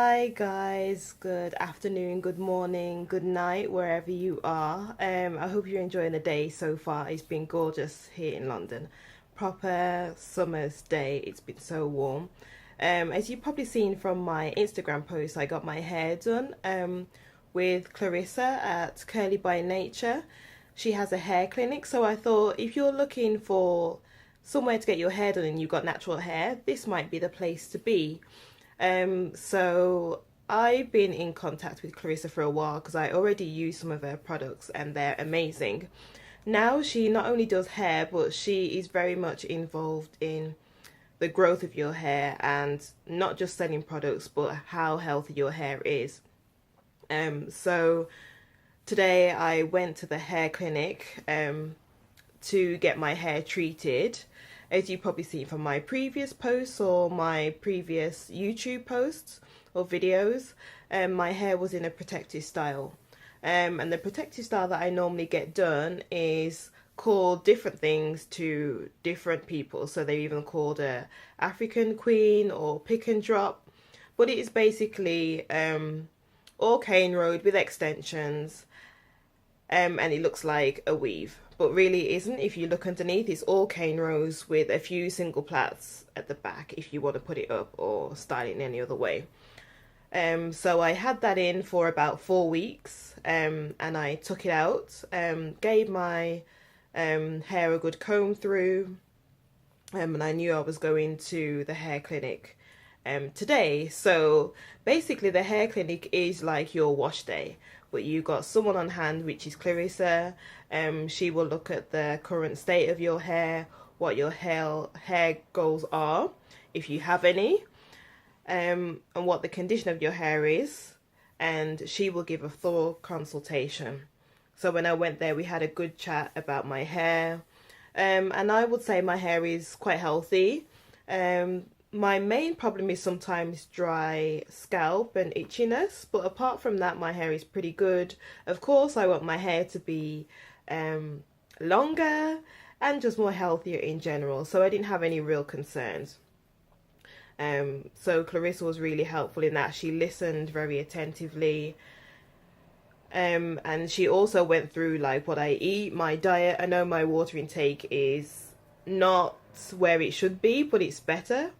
Hi guys, good afternoon, good morning, good night, wherever you are. I hope you're enjoying the day so far. It's been gorgeous here in London. Proper summer's day. It's been so warm. As you've probably seen from my Instagram post, I got my hair done with Clarissa at Curly by Nature. She has a hair clinic, so I thought if you're looking for somewhere to get your hair done and you've got natural hair, this might be the place to be. So I've been in contact with Clarissa for a while because I already use some of her products and they're amazing. Now she not only does hair, but she is very much involved in the growth of your hair and not just selling products, but how healthy your hair is. So today I went to the hair clinic to get my hair treated. As you probably seen from my previous posts or my previous YouTube posts or videos, my hair was in a protective style. And the protective style that I normally get done is called different things to different people. So they're even called a African queen or pick and drop. But it is basically all cane road with extensions. And it looks like a weave, but really isn't. If you look underneath, it's all cane rows with a few single plaits at the back if you want to put it up or style it in any other way. So I had that in for about 4 weeks, and I took it out, gave my hair a good comb through, and I knew I was going to the hair clinic today. So basically the hair clinic is like your wash day, but you got someone on hand, which is Clarissa. She will look at the current state of your hair, what your hair goals are, if you have any, and what the condition of your hair is, and she will give a thorough consultation. So when I went there, we had a good chat about my hair, and I would say my hair is quite healthy. My main problem is sometimes dry scalp and itchiness, but apart from that, my hair is pretty good. Of course, I want my hair to be longer and just more healthier in general, so I didn't have any real concerns. So Clarissa was really helpful in that. She listened very attentively, and she also went through like what I eat, my diet. I know my water intake is not where it should be, but it's better.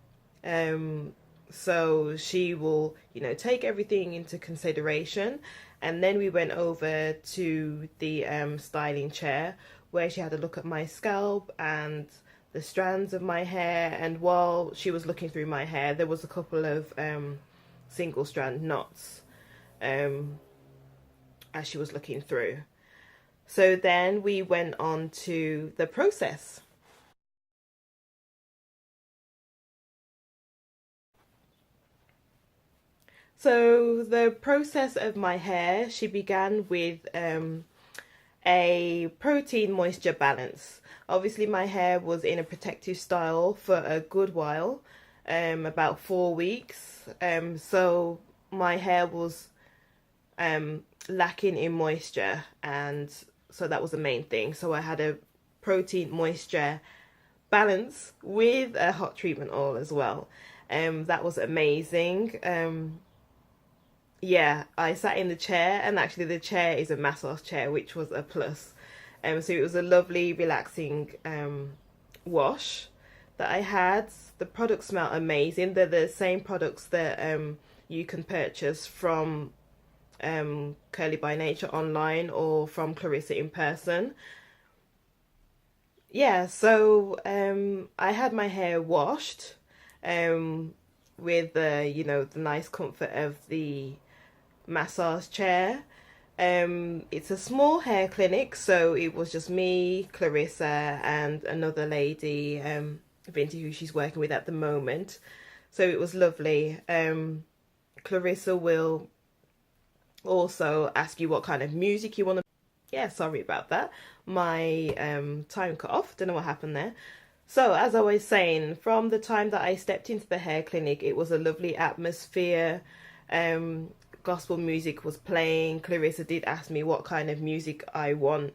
So she will, take everything into consideration. And then we went over to the styling chair where she had a look at my scalp and the strands of my hair. And while she was looking through my hair, there was a couple of single strand knots as she was looking through. So then we went on to the process. So the process of my hair, she began with a protein moisture balance. Obviously my hair was in a protective style for a good while, about 4 weeks. So my hair was lacking in moisture, and so that was the main thing. So I had a protein moisture balance with a hot treatment oil as well. That was amazing. Yeah, I sat in the chair, and actually the chair is a massage chair, which was a plus. So it was a lovely, relaxing wash that I had. The products smell amazing. They're the same products that you can purchase from Curly by Nature online or from Clarissa in person. Yeah, so I had my hair washed with the nice comfort of the massage chair. It's a small hair clinic, so it was just me, Clarissa, and another lady, Vinty, who she's working with at the moment. So it was lovely. Clarissa will also ask you what kind of music you want to. Yeah, sorry about that. My time cut off. Don't know what happened there. So as I was saying, from the time that I stepped into the hair clinic, it was a lovely atmosphere. Gospel music was playing. Clarissa did ask me what kind of music I want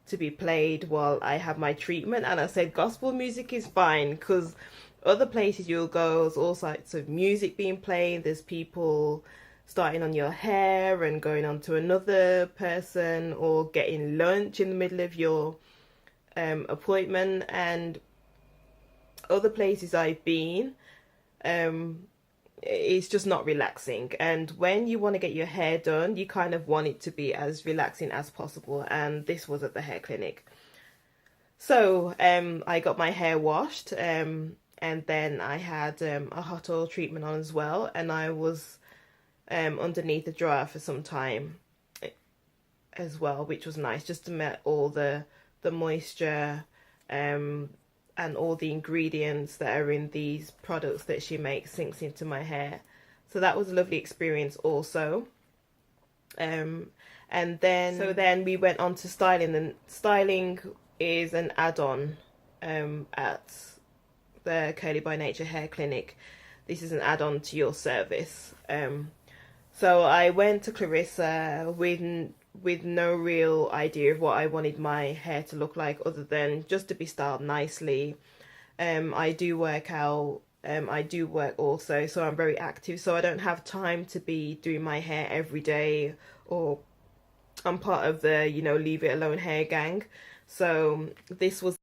to be played while I have my treatment, and I said gospel music is fine because Other places you'll go, there's all sorts of music being played. There's people starting on your hair and going on to another person, or getting lunch in the middle of your appointment. And other places I've been, it's just not relaxing. And when you want to get your hair done, you kind of want it to be as relaxing as possible. And this was at the hair clinic. So I got my hair washed, and then I had a hot oil treatment on as well, and I was underneath the dryer for some time as well, which was nice, just to let all the moisture and all the ingredients that are in these products that she makes sinks into my hair. So that was a lovely experience also. And then we went on to styling, and styling is an add-on at the Curly by Nature hair clinic. This is an add-on to your service. So I went to Clarissa with no real idea of what I wanted my hair to look like, other than just to be styled nicely. I do work out, I do work also, so I'm very active, so I don't have time to be doing my hair every day, or I'm part of the, you know, leave it alone hair gang. So this was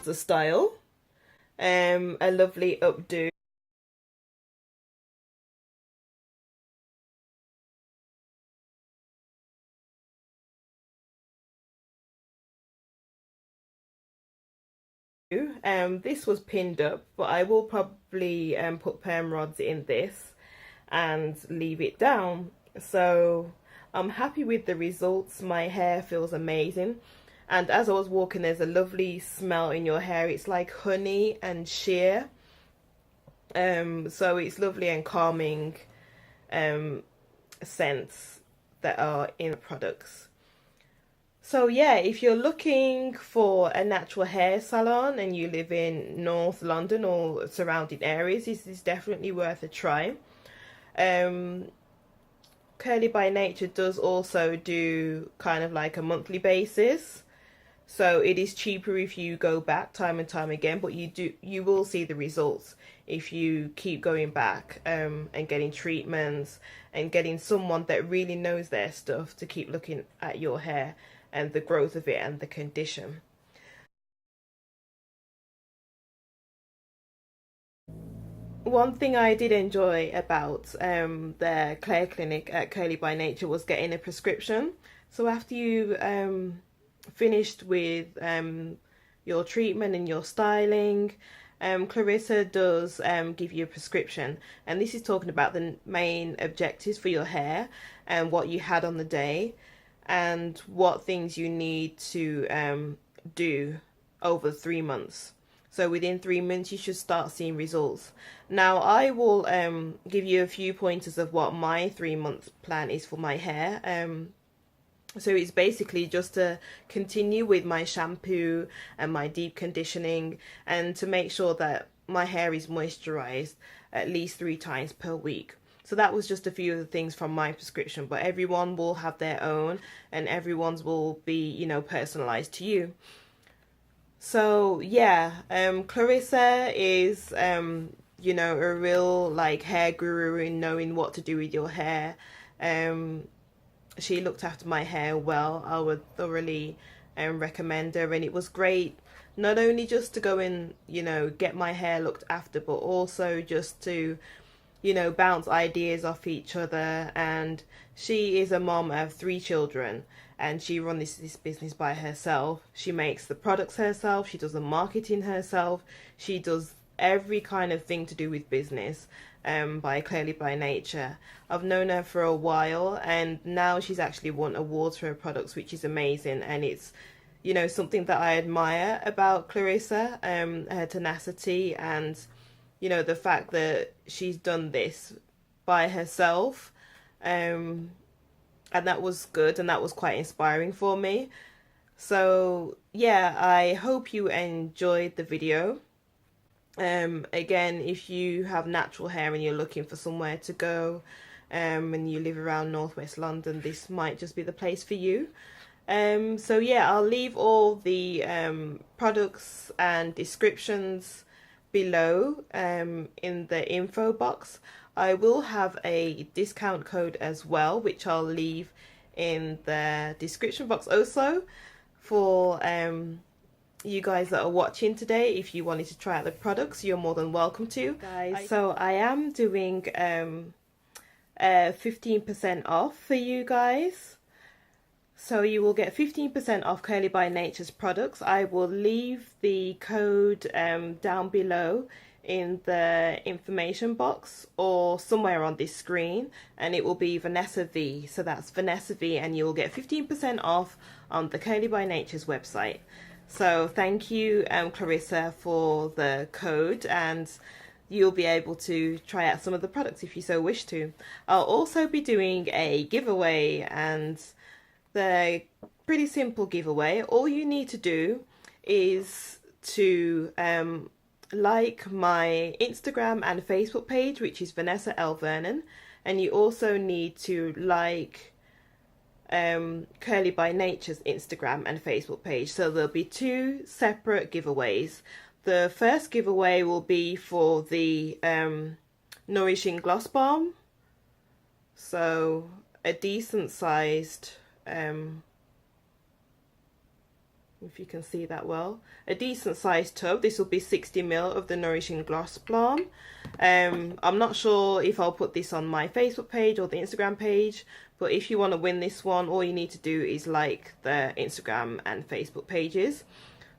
the style, a lovely updo. This was pinned up, but I will probably put perm rods in this and leave it down. So I'm happy with the results. My hair feels amazing, and as I was walking, there's a lovely smell in your hair. It's like honey and shea, so it's lovely and calming scents that are in the products. So yeah, if you're looking for a natural hair salon and you live in North London or surrounding areas, this is definitely worth a try. Curly by Nature does also do kind of like a monthly basis, so it is cheaper if you go back time and time again, but you will see the results if you keep going back and getting treatments and getting someone that really knows their stuff to keep looking at your hair and the growth of it and the condition. One thing I did enjoy about the Claire clinic at Curly by Nature was getting a prescription. So after you finished with your treatment and your styling, Clarissa does give you a prescription, and this is talking about the main objectives for your hair and what you had on the day, and what things you need to do over 3 months. So within 3 months you should start seeing results. Now I will give you a few pointers of what my 3 month plan is for my hair. So it's basically just to continue with my shampoo and my deep conditioning, and to make sure that my hair is moisturized at least 3 times per week. So that was just a few of the things from my prescription, but everyone will have their own, and everyone's will be, you know, personalized to you. So yeah, Clarissa is, you know, a real like hair guru in knowing what to do with your hair. She looked after my hair well. I would thoroughly recommend her, and it was great not only just to go and, you know, get my hair looked after, but also just to, you know, bounce ideas off each other. And she is a mom of 3 children, and she runs this business by herself. She makes the products herself, she does the marketing herself, she does every kind of thing to do with business by Clearly by Nature. I've known her for a while, and now she's actually won awards for her products, which is amazing. And it's, you know, something that I admire about Clarissa, her tenacity, and, you know, the fact that she's done this by herself. And that was good, and that was quite inspiring for me. So yeah, I hope you enjoyed the video. Again, if you have natural hair and you're looking for somewhere to go, and you live around northwest London, this might just be the place for you. So yeah, I'll leave all the products and descriptions below in the info box. I will have a discount code as well, which I'll leave in the description box also for you guys that are watching today. If you wanted to try out the products, you're more than welcome to, guys. So I am doing 15% off for you guys. So you will get 15% off Curly by Nature's products. I will leave the code down below in the information box or somewhere on this screen, and it will be Vanessa V. So that's Vanessa V, and you will get 15% off on the Curly by Nature's website. So thank you, Clarissa, for the code, and you'll be able to try out some of the products if you so wish to. I'll also be doing a giveaway, and the pretty simple giveaway. All you need to do is to like my Instagram and Facebook page, which is Vanessa L. Vernon, and you also need to like Curly by Nature's Instagram and Facebook page. So there'll be two separate giveaways. The first giveaway will be for the Nourishing Gloss Balm, so a decent sized, if you can see that well, a decent sized tub. This will be 60 ml of the Nourishing Gloss Balm. I'm not sure if I'll put this on my Facebook page or the Instagram page, but if you want to win this one, all you need to do is like the Instagram and Facebook pages.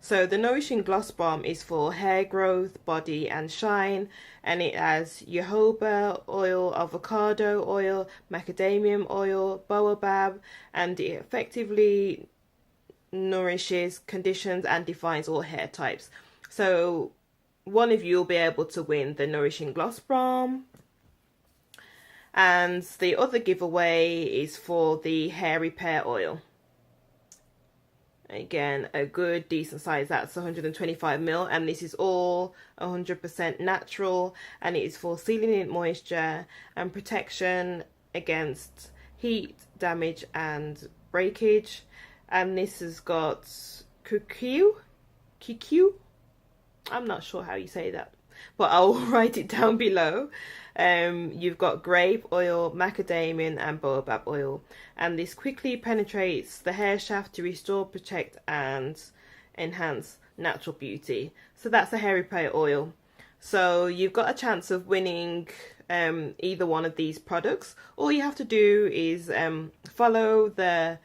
So the Nourishing Gloss Balm is for hair growth, body and shine, and it has jojoba oil, avocado oil, macadamia oil, baobab, and it effectively nourishes, conditions and defines all hair types. So one of you will be able to win the Nourishing Gloss Balm, and the other giveaway is for the hair repair oil. Again, a good decent size, that's 125 ml, and this is all 100% natural, and it is for sealing in moisture and protection against heat, damage and breakage. And this has got QQ, I'm not sure how you say that, but I'll write it down below. You've got grape oil, macadamia and baobab oil, and this quickly penetrates the hair shaft to restore, protect and enhance natural beauty. So that's the hair repair oil. So you've got a chance of winning either one of these products. All you have to do is follow the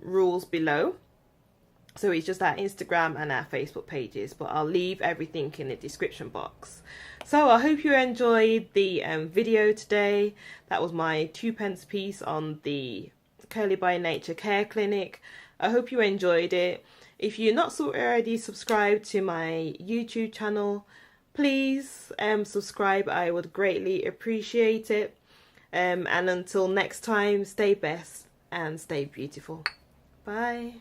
rules below. So it's just our Instagram and our Facebook pages, but I'll leave everything in the description box. So I hope you enjoyed the video today. That was my 2p piece on the Curly by Nature Care Clinic. I hope you enjoyed it. If you're not already subscribed to my YouTube channel, please subscribe. I would greatly appreciate it. And until next time, stay best and stay beautiful. Bye.